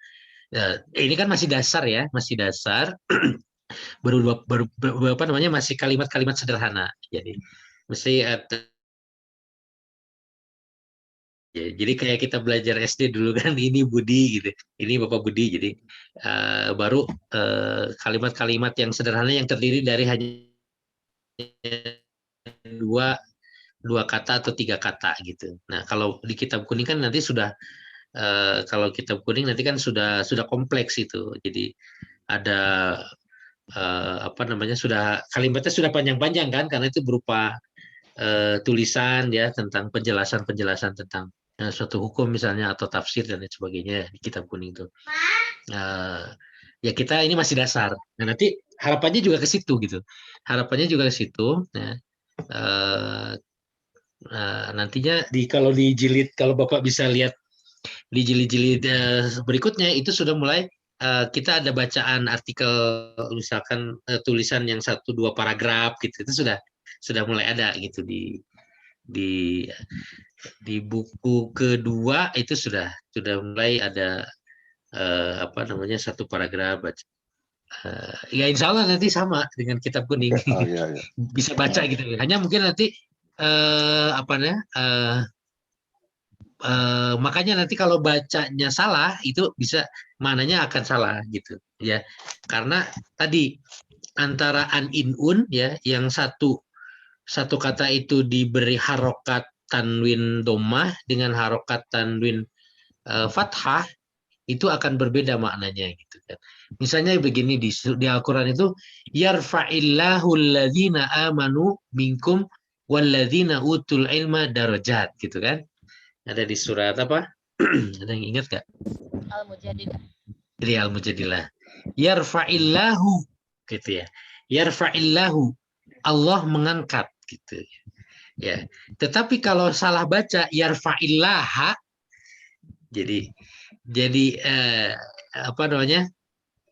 Ya, ini kan masih dasar ya, masih dasar. baru apa namanya masih kalimat-kalimat sederhana. Jadi mesti ya, jadi kayak kita belajar SD dulu kan, ini Budi gitu, ini Bapak Budi. Jadi baru kalimat-kalimat yang sederhana yang terdiri dari hanya dua kata atau 3 kata gitu. Nah kalau di kitab kuning kan nanti sudah kalau kitab kuning nanti kan sudah kompleks itu. Jadi ada sudah kalimatnya sudah panjang-panjang kan, karena itu berupa tulisan ya tentang penjelasan tentang suatu hukum misalnya atau tafsir dan lain sebagainya di kitab kuning itu. Ya kita ini masih dasar. Nah nanti harapannya juga ke situ gitu. Harapannya juga ke situ. Nantinya kalau di jilid, kalau Bapak bisa lihat di jilid-jilid berikutnya itu sudah mulai kita ada bacaan artikel misalkan tulisan yang 1-2 paragraf gitu, itu sudah mulai ada gitu di buku kedua itu sudah mulai ada 1 paragraf baca. Ya insya Allah nanti sama dengan kitab kuning. Bisa baca gitu. Hanya mungkin nanti makanya nanti kalau bacanya salah itu bisa mananya akan salah gitu ya, karena tadi antara an inun ya yang satu kata itu diberi harokat tanwin domah dengan harokat tanwin fathah itu akan berbeda maknanya gitu kan. Misalnya begini di Al-Qur'an itu yarfa'illahu alladzina amanu minkum walladzina utul ilma darajat gitu kan. Ada di surat apa? Ada yang ingat gak? Al-Mujadilah. Dari Al-Mujadilah. Yarfa'illahu gitu ya. Yarfa'illahu, Allah mengangkat gitu ya. Tetapi kalau salah baca yarfa'illaha, jadi apa namanya?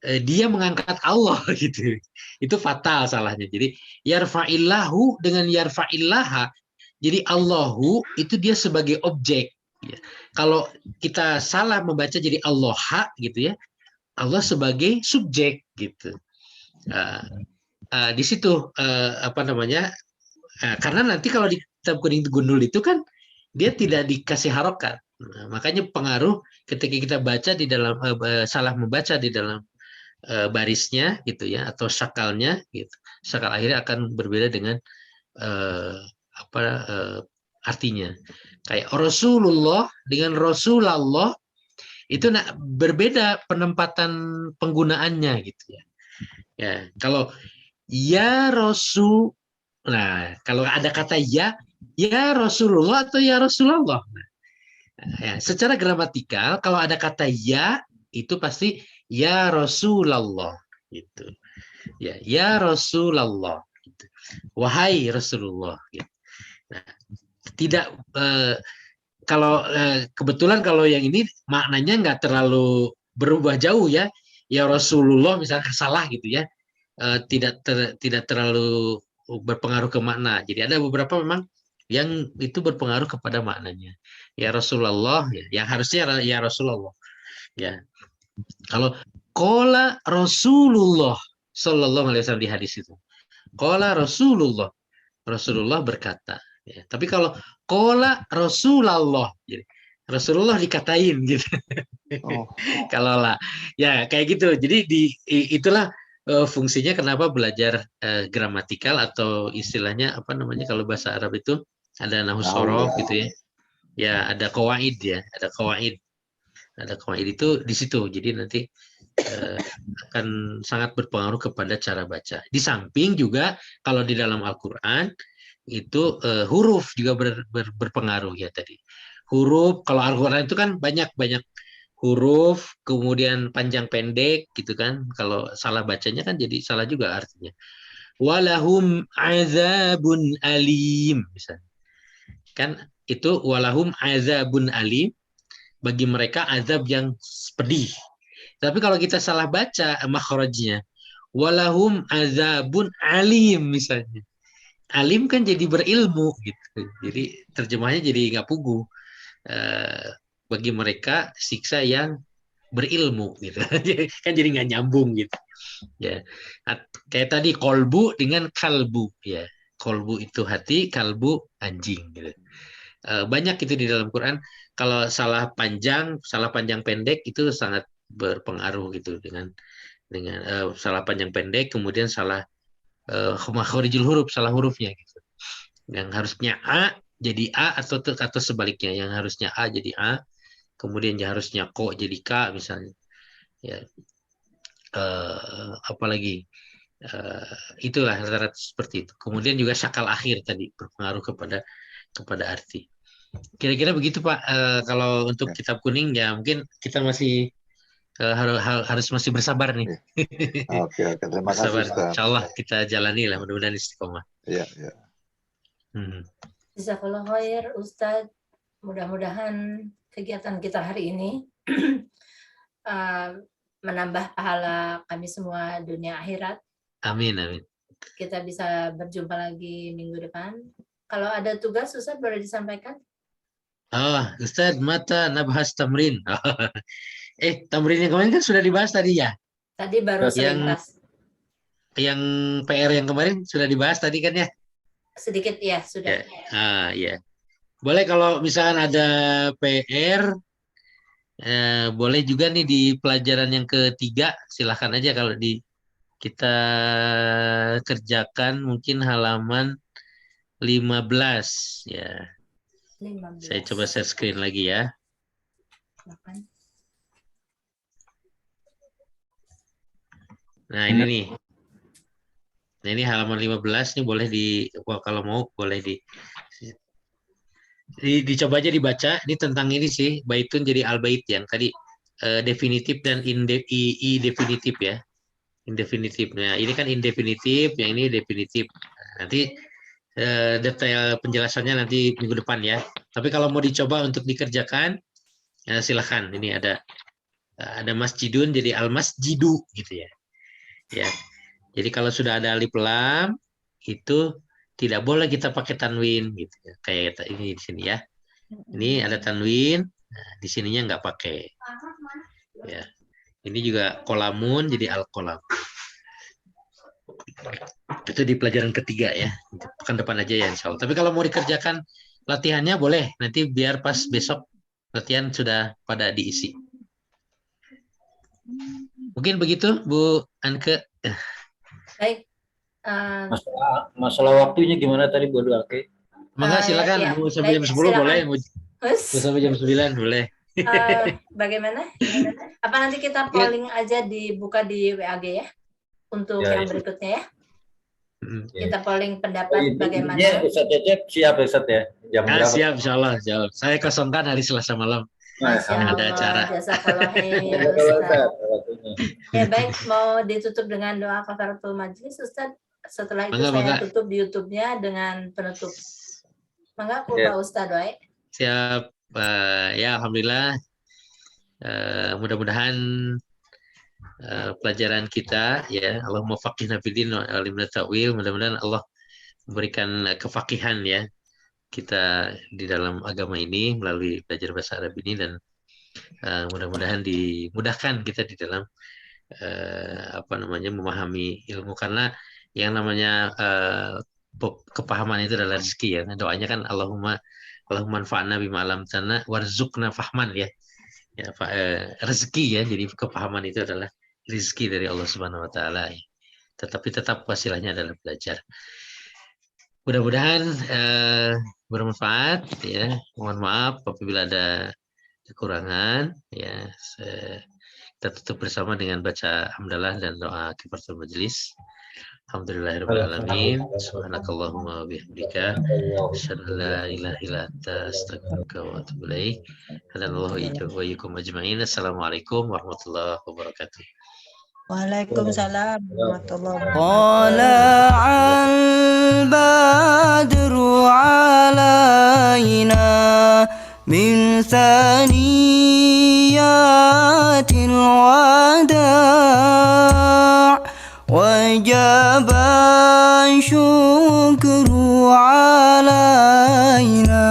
Dia mengangkat Allah gitu. Itu fatal salahnya. Jadi yarfa'illahu dengan yarfa'illaha, jadi Allahu itu dia sebagai objek. Ya. Kalau kita salah membaca jadi Allah gitu ya, Allah sebagai subjek gitu. Di situ apa namanya? Karena nanti kalau di kitab kuning gundul itu kan dia tidak dikasih harokat. Makanya pengaruh ketika kita baca di dalam salah membaca di dalam barisnya gitu ya, atau syakalnya gitu. Syakal akhirnya akan berbeda dengan artinya. Kayak Rasulullah dengan Rasulullah itu berbeda penempatan penggunaannya gitu ya. Ya, kalau ya Rasul, nah kalau ada kata ya Rasulullah atau ya Rasulullah. Nah, ya, secara gramatikal kalau ada kata ya itu pasti ya Rasulullah gitu. Ya Rasulullah gitu. Wahai Rasulullah gitu. Nah, tidak kalau kebetulan kalau yang ini maknanya nggak terlalu berubah jauh ya. Ya Rasulullah misalnya salah gitu ya. Tidak terlalu berpengaruh ke makna. Jadi ada beberapa memang yang itu berpengaruh kepada maknanya. Ya Rasulullah ya, yang harusnya ya Rasulullah. Ya. Kalau qala Rasulullah sallallahu alaihi wasallam di hadis itu. Qala Rasulullah berkata. Ya. Tapi kalau qala Rasulullah, jadi Rasulullah dikatain gitu. Oh. Kalau lah, ya kayak gitu. Jadi itulah fungsinya kenapa belajar gramatikal atau istilahnya apa namanya kalau bahasa Arab itu ada nahwu shorof gitu ya. Ya ada qawaid ya, ada qawaid. Ada qawaid itu di situ. Jadi nanti akan sangat berpengaruh kepada cara baca. Di samping juga kalau di dalam Al-Qur'an itu huruf juga berpengaruh ya tadi. Huruf kalau Al-Qur'an itu kan banyak huruf, kemudian panjang pendek gitu kan. Kalau salah bacanya kan jadi salah juga artinya. Walahum azabun alim misalnya. Kan itu walahum azabun alim, bagi mereka azab yang pedih. Tapi kalau kita salah baca makhrajnya, walahum azabun alim misalnya. Alim kan jadi berilmu gitu. Jadi terjemahnya jadi nggak pugu. Bagi mereka siksa yang berilmu gitu. Kan jadi nggak nyambung gitu. Ya. Kayak tadi kolbu dengan kalbu ya. Kolbu itu hati, kalbu anjing gitu. Banyak itu di dalam Quran. Kalau salah panjang pendek itu sangat berpengaruh gitu dengan salah panjang pendek, kemudian salah makharijul huruf, salah hurufnya gitu. Yang harusnya A jadi A atau sebaliknya, yang harusnya A jadi A, kemudian yang harusnya ko jadi K misalnya. Ya. Apalagi itulah rata-rata seperti itu. Kemudian juga syakal akhir tadi berpengaruh kepada arti. Kira-kira begitu Pak. Kalau untuk kitab kuning ya mungkin kita masih harus masih bersabar nih. Oke, terima kasih Ustaz. Insya Allah kita jalani lah, mudah-mudahan istiqomah. Iya. Jazakallah khair Ustadz. Mudah-mudahan kegiatan kita hari ini menambah pahala kami semua dunia akhirat. Amin. Kita bisa berjumpa lagi minggu depan. Kalau ada tugas Ustadz boleh disampaikan? Ustadz, mata nabahas tamrin. Tamrin yang kemarin kan sudah dibahas tadi ya? Tadi baru selintas. Yang PR yang kemarin sudah dibahas tadi kan ya? Sedikit ya, sudah. Ya. Boleh kalau misalkan ada PR, boleh juga nih di pelajaran yang ketiga, silahkan aja kalau kita kerjakan mungkin halaman 15 ya. 15. Saya coba share screen lagi ya. Nah, ini nih. Nah, ini halaman 15 nih boleh kalau mau boleh dicoba aja dibaca. Ini tentang ini sih, baitun jadi al-bait yang tadi definitif dan definitif ya. Indefinitif. Nah, ini kan indefinitif, yang ini definitif. Nanti detail penjelasannya nanti minggu depan ya. Tapi kalau mau dicoba untuk dikerjakan, ya silahkan. Ini ada masjidun jadi al-masjidu gitu ya. Ya. Jadi kalau sudah ada alif lam itu tidak boleh kita pakai tanwin gitu ya. Kayak ini di sini ya. Ini ada tanwin, nah, di sininya nggak pakai. Ya. Ini juga kolamun jadi al-kolam. Itu di pelajaran ketiga ya. Pekan depan aja ya insya Allah. Tapi kalau mau dikerjakan latihannya boleh. Nanti biar pas besok latihan sudah pada diisi. Mungkin begitu Bu Anke. Baik. Masalah waktunya gimana tadi Bu Ake? Mangga silakan ya, Bu sampai jam baik, 10 silakan. boleh. Bu Terus, sampai jam 9 boleh. bagaimana? Apa nanti kita polling aja dibuka di WAG ya? Untuk Ya, yang ya. berikutnya ya. Mm. Kita polling pendapat bagaimana. Ustaz Cecep siap Ustaz ya? Jam Ah, berapa? siap insya Allah. Jawab. Saya kosongkan hari Selasa malam. Masya Ada Allah, acara. jazakallah khair, Kalau Ustaz. Ustaz, waktunya. Ya baik, mau ditutup dengan doa kafaratul majlis, Ustaz. Setelah itu Mangga, saya mangga. tutup di YouTube-nya dengan penutup. Mangga, Ya. Pak Ustaz doa. Siap. Ya alhamdulillah. Mudah-mudahan pelajaran kita ya Allahumma faqihna fiddin wa alimna ta'wil, mudah-mudahan Allah memberikan kefakihan ya kita di dalam agama ini melalui belajar bahasa Arab ini, dan mudah-mudahan dimudahkan kita di dalam memahami ilmu, karena yang namanya kepahaman itu adalah rezeki ya. Nah, doanya kan Allahumma anfa'na bima 'allamtana warzuqna fahman ya. Rezeki ya, jadi kepahaman itu adalah rezeki dari Allah Subhanahu wa taala ya. Tetapi tetap wasilahnya adalah belajar. Mudah-mudahan bermanfaat ya. Mohon maaf apabila ada kekurangan ya. Kita tutup bersama dengan baca hamdalah dan doa kifaratul majelis. Alhamdulillahirabbil alamin. Subhanakallahumma wa bihamdika asyhadu an la ilaha illa anta astaghfiruka wa atubu ilaik. Hadanallahu wa iyyakum ajmain. Assalamualaikum warahmatullahi wabarakatuh. Waalaikumsalam warahmatullahi wabarakatuh. طلع البدر علينا من ثنيات الوداع وجب الشكر علينا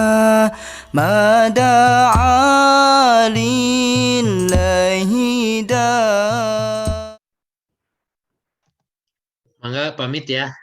ما دعا لله داع. Mangga pamit ya.